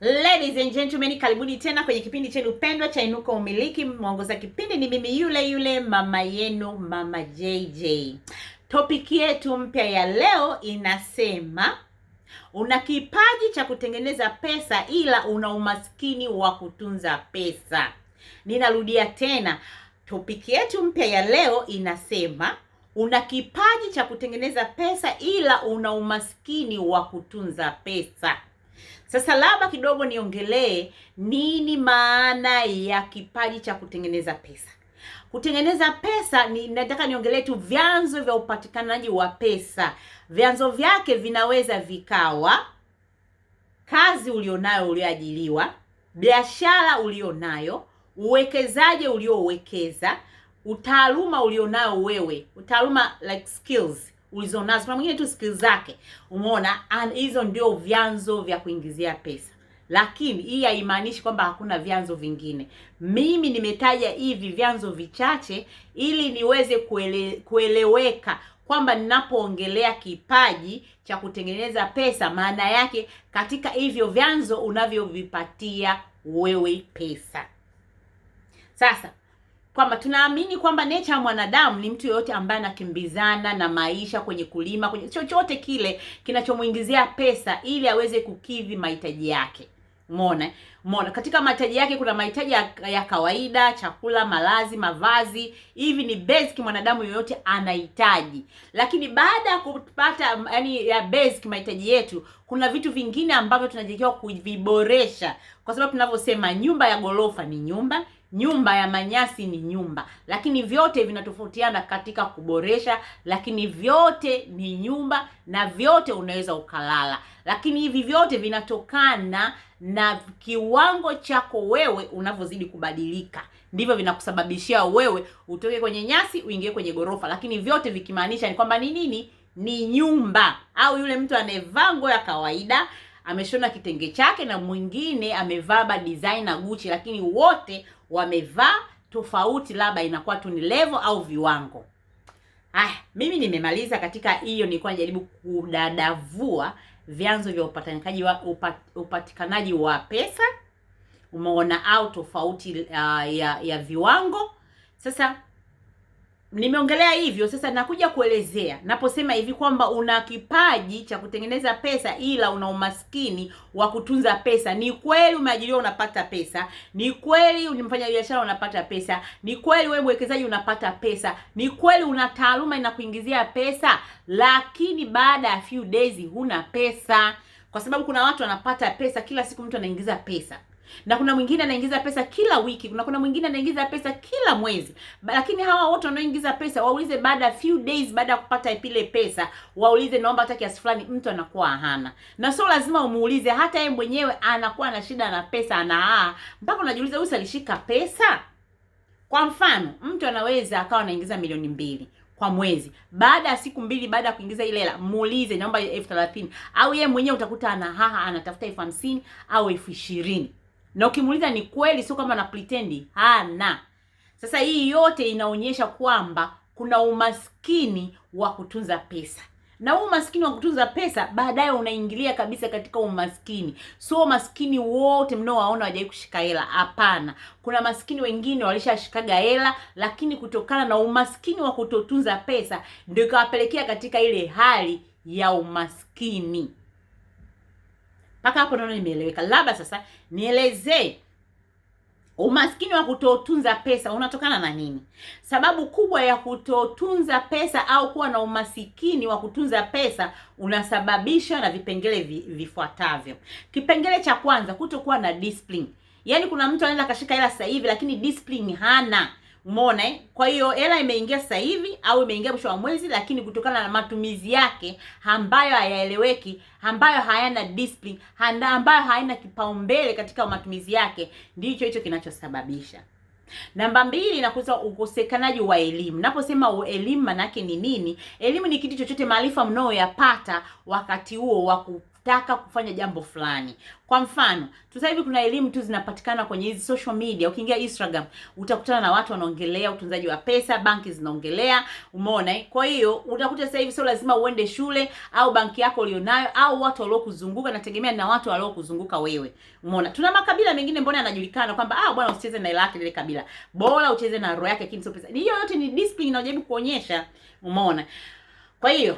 Ladies and gentlemen, karibuni tena kwenye kipindi chenu pendwa cha Inuka Umiliki. Mwongoza kipindi ni mimi yule mama yenu, Mama JJ. Topic yetu mpya ya leo inasema una kipaji cha kutengeneza pesa ila una umaskini wa kutunza pesa. Ninarudia tena. Topic yetu mpya ya leo inasema una kipaji cha kutengeneza pesa ila una umaskini wa kutunza pesa. Sasa labda kidogo niongelee nini maana ya kipaji cha kutengeneza pesa. Kutengeneza pesa nataka niongelee tu vyanzo vya upatikanaji wa pesa. Vyanzo vyake vinaweza vikawa kazi ulionayo ulioajiriwa, biashara ulionayo, uwekezaji uliowekeza, utaaluma ulionayo wewe, utaaluma like skills ulizonazo. Kuna mwingine tu skills zake, umeona, hizo ndio vyanzo vya kuingizia pesa. Lakini hii haimaanishi kwamba hakuna vyanzo vingine. Mimi nimetaja hivi vyanzo vichache ili niweze kueleweka kwamba ninapoongelea kipaji cha kutengeneza pesa, maana yake katika hivyo vyanzo unavyovipatia wewe pesa. Sasa kwamba tunaamini kwamba nature ya mwanadamu ni mtu yoyote ambaye anakimbizana na maisha, kwenye kulima, kwenye chochote kile kinachomuingizia pesa ili aweze kukidhi mahitaji yake. Umeona? Katika mahitaji yake kuna mahitaji ya kawaida, chakula, malazi, mavazi. Hivi ni basic mwanadamu yoyote anahitaji. Lakini baada ya kupata ya basic mahitaji yetu, kuna vitu vingine ambavyo tunatakiwa kuviboresha. Kwa sababu tunavyosema nyumba ya gorofa ni nyumba, nyumba ya manyasi ni nyumba, lakini vyote vinatofautiana katika kuboresha, lakini vyote ni nyumba na vyote unaweza ukalala. Lakini hivi vyote vinatokana na kiwango chako wewe unavyozidi kubadilika. Ndivyo vinakusababishia wewe utoke kwenye nyasi uingie kwenye gorofa. Lakini vyote vikimaanisha ni kwamba ni nini? Ni nyumba. Au yule mtu anayevaa nguo ya kawaida ameshona kitenge chake na mwingine amevaa designer Gucci, lakini wote wamevaa tofauti, labda inakuwa tu ni level au viwango. Mimi nimemaliza katika hiyo. Nilikuwa najaribu kudadavua vyanzo vya upatikanaji wa pesa, umeona, au tofauti ya viwango. Sasa nimeongelea hivyo. Sasa nakuja kuelezea naposema hivi kwamba una kipaji cha kutengeneza pesa ila una umaskini wa kutunza pesa. Ni kweli umeajiriwa unapata pesa, ni kweli unamfanya biashara unapata pesa, ni kweli wewe mwekezaji unapata pesa, ni kweli una taaluma inakuingizia pesa, lakini baada ya few days huna pesa. Kwa sababu kuna watu wanapata pesa kila siku, mtu anaingiza pesa, na kuna mwingine anaingiza pesa kila wiki, kuna mwingine anaingiza pesa kila mwezi. Lakini hawa wote wanaoingiza pesa, waulize baada ya few days baada ya kupata ile pesa, waulize naomba hata kiasi fulani, mtu anakuwa hana. Na sio lazima umuulize, hata yeye mwenyewe anakuwa na shida na pesa, mpaka unajiuliza huyu alishika pesa. Kwa mfano, mtu anaweza akawa anaingiza milioni 2 kwa mwezi. Baada ya siku 2 baada ya kuingiza ile hela, muulize naomba 30,000, au yeye mwenyewe utakuta anatafuta 50,000 au 20,000. Na ukimuuliza ni kweli, sio kama na pretend, hana. Sasa hii yote inaonyesha kwamba kuna umaskini wa kutunza pesa. Na huu umaskini wa kutunza pesa baadaye unaingilia kabisa katika umaskini. Sio maskini wote mnaowaona hawajai kushika hela, hapana. Kuna maskini wengine walishashikaga hela, lakini kutokana na umaskini wa kutotunza pesa ndio ikawapelekea katika ile hali ya umaskini. Mpaka hapo naona nimeeleweka. Labda sasa nielezee umaskini wa kutotunza pesa unatokana na nini? Sababu kubwa ya kutotunza pesa au kuwa na umasikini wa kutunza pesa unasababishwa na vipengele vifuatavyo. Kipengele cha kwanza, kutokuwa na discipline. Yaani kuna mtu anaweza kashika hela sasa hivi lakini discipline hana. Umeona? Kwa hiyo hela imeingia sasa hivi au imeingia mwisho wa mwezi, lakini kutokana na matumizi yake ambayo hayaeleweki, ambayo hayana discipline, ambayo haina kipaumbele katika matumizi yake, ndicho hicho kinachosababisha. Namba 2, inakuza ukosekanaji wa elimu. Naposema elimu maana yake ni nini? Elimu ni kitu chochote, maarifa mnaoyapata wakati huo wa unataka kufanya jambo fulani. Kwa mfano, sasa hivi kuna elimu tu zinapatikana kwenye hizi social media. Ukiingia Instagram, utakutana na watu wanaongelea utunzaji wa pesa, banki zinaongelea, umeona eh? Kwa hiyo utakuta sasa hivi sio lazima uende shule au banki yako ulionayo au watu waliokuzunguka, nategemea na watu waliokuzunguka wewe. Umeona? Tuna makabila mengine mbona yanajulikana kwamba bwana usicheze na ile ile kabila. Bora ucheze na roho yake, lakini sio pesa. Hiyo yote ni discipline inajaribu kuonyesha. Umeona? Kwa hiyo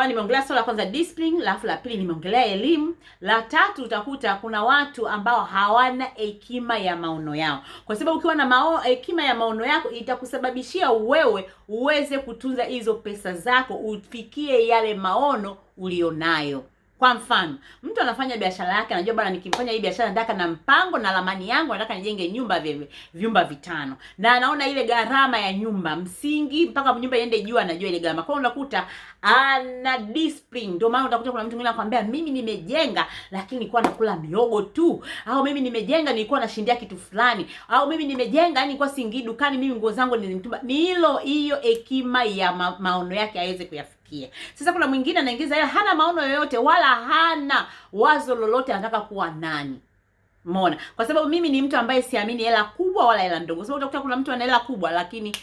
nimeongelea swala la kwanza discipline, alafu la pili nimeongelea elimu, la tatu utakuta kuna watu ambao hawana hekima ya maono yao. Kwa sababu ukiwa na hekima ya maono yako itakusababishia wewe uweze kutunza hizo pesa zako, ufikie yale maono ulionayo. Kwa mfano, mtu anafanya biashara yake, anajua bwana nikimfanya hii biashara nataka na mpango na ramani yangu, nataka nijenge vyumba 5. Na anaona ile gharama ya nyumba, msingi mpaka nyumba iende juu, anajua ile gharama. Kwa hiyo unakuta ana discipline. Ndio maana utakuta kuna mtu mwingine anakuambia mimi nimejenga lakini nilikuwa nakula miogo tu, au mimi nimejenga nilikuwa nashindia kitu fulani, au mimi nimejenga yani nilikuwa siingii dukani, mimi nguo zangu nilimtumba. Ni hiyo hekima ya maono yake aweze kuyafikia. Sasa kuna mwingine anaingiza yeye hana maono yoyote wala hana wazo lolote, anataka kuwa nani. Umeona? Kwa sababu mimi ni mtu ambaye siamini hela kubwa wala hela ndogo. Sababu utakuta kuna mtu ana hela kubwa lakini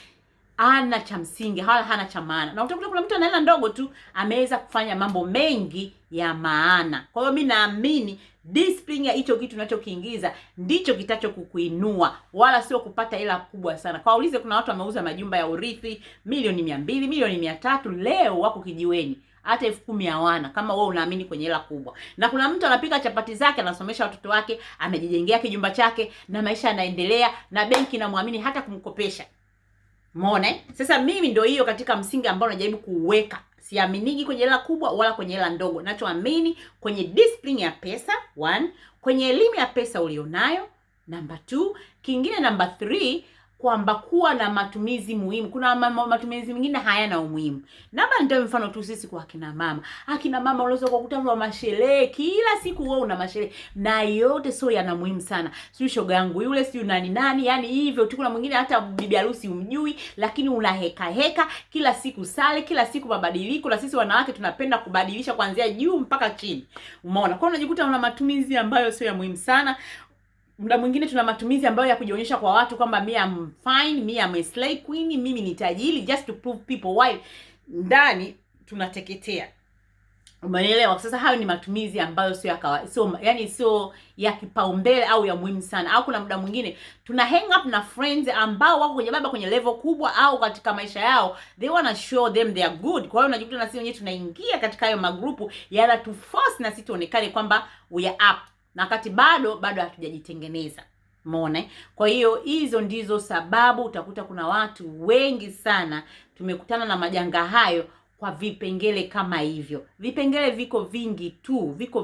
hana cha msingi, hana cha maana. Na utakuta kuna mtu ana hela ndogo tu ameweza kufanya mambo mengi ya maana. Kwa hiyo mimi naamini discipline ya hicho kitu unachokiingiza ndicho kitachokuinua, wala sio kupata hela kubwa sana. Kwa ulize, kuna watu wameuza majumba ya urithi milioni 200, milioni 300, leo wako kijiweni. Hata 10,000 hawana, kama wewe unaamini kwenye hela kubwa. Na kuna mtu anapika chapati zake, anasomesha watoto wake, amejijengea kijumba chake na maisha yanaendelea, na benki inamwamini hata kumkopesha. Umeona? Sasa mimi ndio hiyo katika msingi ambao najaribu kuuweka. Siaminiki kwenye hela kubwa wala kwenye hela ndogo. Ninachoamini kwenye discipline ya pesa, 1, kwenye elimu ya pesa ulionayo, number 2, kingine number 3, kwamba kuwa na matumizi muhimu. Kuna matumizi mengine hayana umuhimu. Namba ndio mfano tu sisi kwa akina mama. Akina mama unaweza kukuta kwa masherehe, kila siku wewe una masherehe na yote sio yana muhimu sana. Sio shoga yangu yule, sio nani, yani hivyo tu. Kuna mwingine hata bibi harusi umjui, lakini una heka kila siku, sale kila siku, mabadiliko. Na sisi wanawake tunapenda kubadilisha kuanzia juu mpaka chini. Umeona? Kwa hiyo unajikuta una matumizi ambayo sio ya muhimu sana. Muda mwingine tuna matumizi ambayo ya kujionyesha kwa watu kwamba me am fine, me am a slay queen, mimi ni tajiri, just to prove people why. Ndani tunateketea. Umeelewa? Sasa hayo ni matumizi ambayo sio ya kawaida, sio ya kipaumbele au ya muhimu sana. Au kuna muda mwingine tuna hang up na friends ambao wako kwenye level kubwa, au katika maisha yao they wanna show them they are good. Kwa hiyo unajikuta na sisi wenyewe tunaingia katika hayo magrupu yana tu force na sisi tuonekane kwamba we are up, na wakati bado hatujajitengeneza. Umeona? Kwa hiyo hizo ndizo sababu utakuta kuna watu wengi sana tumekutana na majanga hayo kwa vipengele kama hivyo. Vipengele viko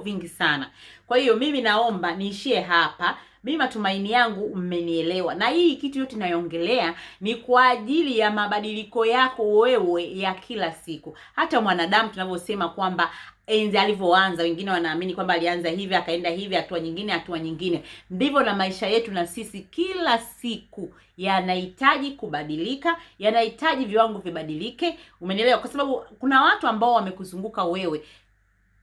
vingi sana. Kwa hiyo mimi naomba niishie hapa. Mimi matumaini yangu mmenielewa. Na hii kitu yote ninayoongelea ni kwa ajili ya mabadiliko yako wewe ya kila siku. Hata mwanadamu tunavyosema kwamba enzi alivyoanza, wengine wanaamini kwamba alianza hivi akaenda hivi, hatua nyingine. Ndivyo na maisha yetu na sisi kila siku yanahitaji kubadilika, yanahitaji viwango vibadilike. Umenielewa? Kwa sababu kuna watu ambao wamekuzunguka wewe.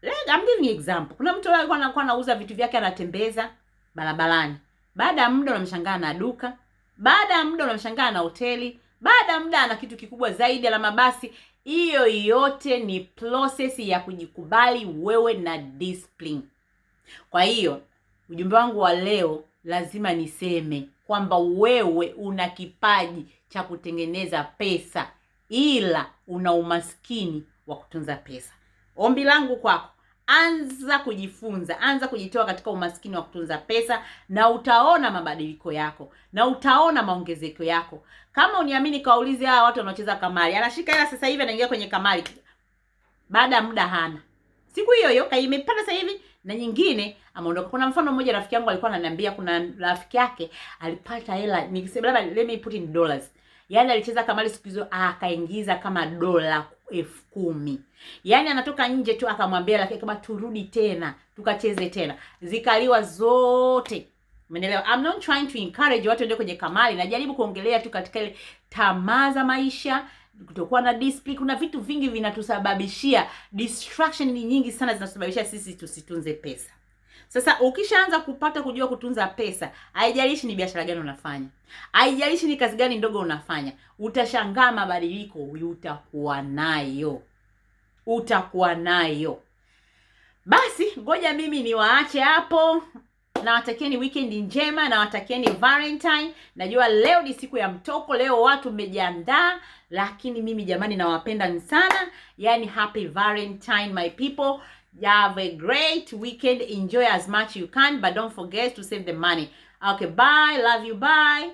I'm giving you example. Kuna mtu alikuwa anauza vitu vyake, anatembeza barabarani. Baada ya muda unamshangaa na duka. Baada ya muda unamshangaa na hoteli. Baada ya muda ana kitu kikubwa zaidi la mabasi. Hiyo yote ni process ya kujikubali wewe na discipline. Kwa hiyo ujumbe wangu wa leo lazima niseme kwamba wewe una kipaji cha kutengeneza pesa, ila una umaskini wa kutunza pesa. Ombi langu kwako, anza kujifunza, anza kujitoa katika umaskini wa kutunza pesa, na utaona mabadiliko yako, na utaona maongezeko yako. Kama uniamini, kaulize hawa watu wanaocheza kamari. Anashika hela sasa hivi anaingia kwenye kamari, baada ya muda hana. Siku hiyo imepanda sasa hivi na nyingine ameondoka. Kuna mfano mmoja, rafiki yangu alikuwa ananiambia kuna rafiki yake alipata hela, nikisema labda let me put in dollars. Yaani alicheza kamari siku hizo akaingiza kama dola 10,000. Yaani anatoka nje tu akamwambia rafiki kama turudi tena, tukacheze tena. Zikaliwa zote. Umeelewa? I'm not trying to encourage watu ndio kwenye kamari, najaribu kuongelea tu katika ile tamaa za maisha kutokuwa na discipline. Kuna vitu vingi vinatusababishia distraction, ni nyingi sana zinasababisha sisi tusitunze pesa. Sasa ukishaanza kupata kujua kutunza pesa, haijalishi ni biashara gani unafanya, haijalishi ni kazi gani ndogo unafanya, utashangaa mabadiliko utakuwa nayo. Basi ngoja mimi niwaache hapo. Nawatakieni weekend njema, nawatakieni Valentine. Najua leo ni siku ya mtoko, leo watu mmejiandaa, lakini mimi jamani nawapenda sana. Yani happy Valentine my people. You have a great weekend. Enjoy as much you can, but don't forget to save the money. Okay, bye. Love you. Bye.